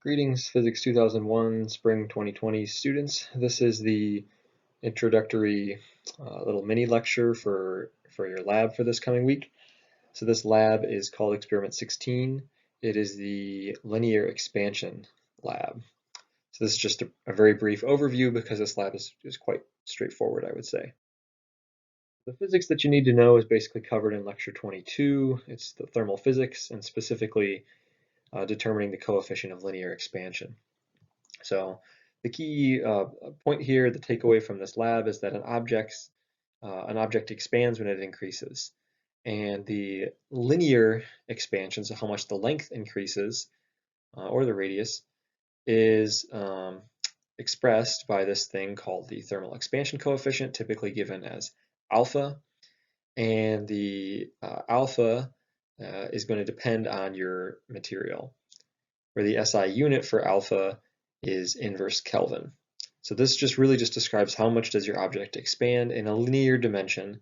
Greetings, Physics 2001, Spring 2020 students. This is the introductory little mini lecture for your lab for this coming week. So this lab is called Experiment 16. It is the linear expansion lab. So this is just a very brief overview because this lab is quite straightforward, I would say. The physics that you need to know is basically covered in lecture 22. It's the thermal physics and specifically determining the coefficient of linear expansion. So the key point here, the takeaway from this lab, is that an object expands when it increases. And the linear expansion, so how much the length increases, or the radius, is expressed by this thing called the thermal expansion coefficient, typically given as alpha. And the alpha is going to depend on your material, where the SI unit for alpha is inverse Kelvin. So this just describes how much does your object expand in a linear dimension.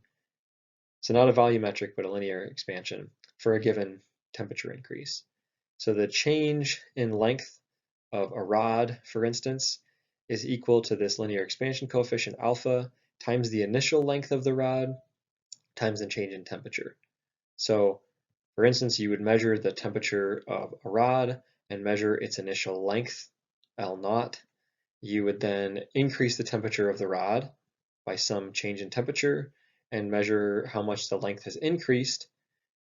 So not a volumetric, but a linear expansion for a given temperature increase. So the change in length of a rod, for instance, is equal to this linear expansion coefficient alpha times the initial length of the rod times the change in temperature. So for instance, you would measure the temperature of a rod and measure its initial length, L0. You would then increase the temperature of the rod by some change in temperature and measure how much the length has increased,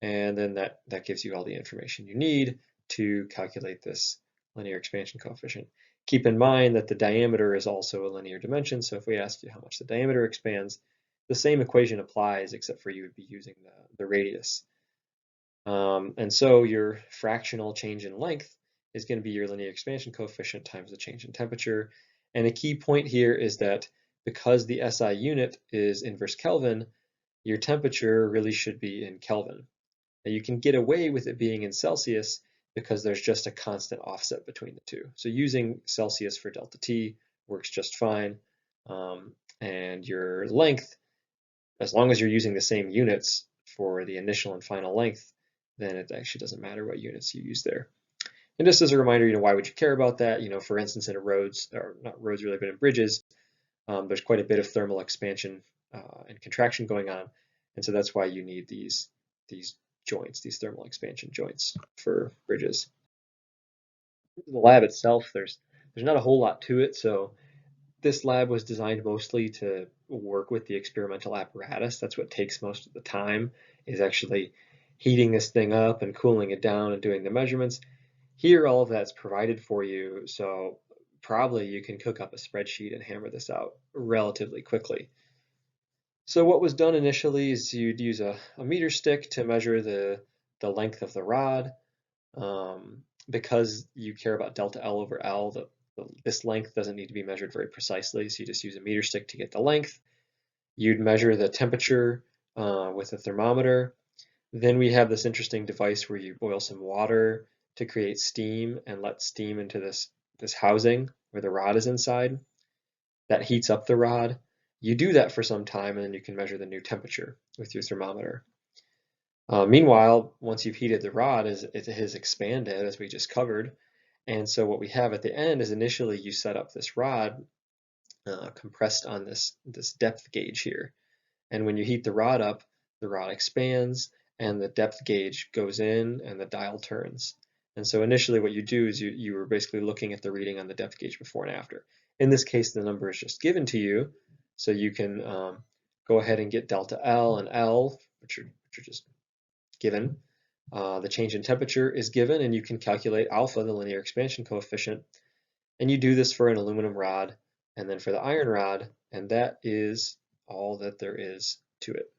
and then that gives you all the information you need to calculate this linear expansion coefficient. Keep in mind that the diameter is also a linear dimension, so if we ask you how much the diameter expands, the same equation applies, except for you would be using the radius. And so your fractional change in length is going to be your linear expansion coefficient times the change in temperature. And a key point here is that because the SI unit is inverse Kelvin, your temperature really should be in Kelvin. Now you can get away with it being in Celsius because there's just a constant offset between the two. So using Celsius for delta T works just fine. And your length, as long as you're using the same units for the initial and final length, then it actually doesn't matter what units you use there. And just as a reminder, why would you care about that? For instance, in roads, or not roads really, but in bridges, there's quite a bit of thermal expansion and contraction going on. And so that's why you need these joints, these thermal expansion joints for bridges. The lab itself, there's not a whole lot to it. So this lab was designed mostly to work with the experimental apparatus. That's what takes most of the time, is actually heating this thing up and cooling it down and doing the measurements. Here, all of that's provided for you, so probably you can cook up a spreadsheet and hammer this out relatively quickly. So what was done initially is you'd use a meter stick to measure the length of the rod. Because you care about delta L over L, this length doesn't need to be measured very precisely, so you just use a meter stick to get the length. You'd measure the temperature with a thermometer. Then we have this interesting device where you boil some water to create steam and let steam into this housing where the rod is inside. That heats up the rod. You do that for some time and then you can measure the new temperature with your thermometer. Meanwhile, once you've heated the rod, it has expanded, as we just covered. And so what we have at the end is initially you set up this rod compressed on this depth gauge here. And when you heat the rod up, the rod expands and the depth gauge goes in and the dial turns. And so initially what you do is you were basically looking at the reading on the depth gauge before and after. In this case, the number is just given to you, so you can go ahead and get delta L and L, which are just given. The change in temperature is given, and you can calculate alpha, the linear expansion coefficient. And you do this for an aluminum rod and then for the iron rod, and that is all that there is to it.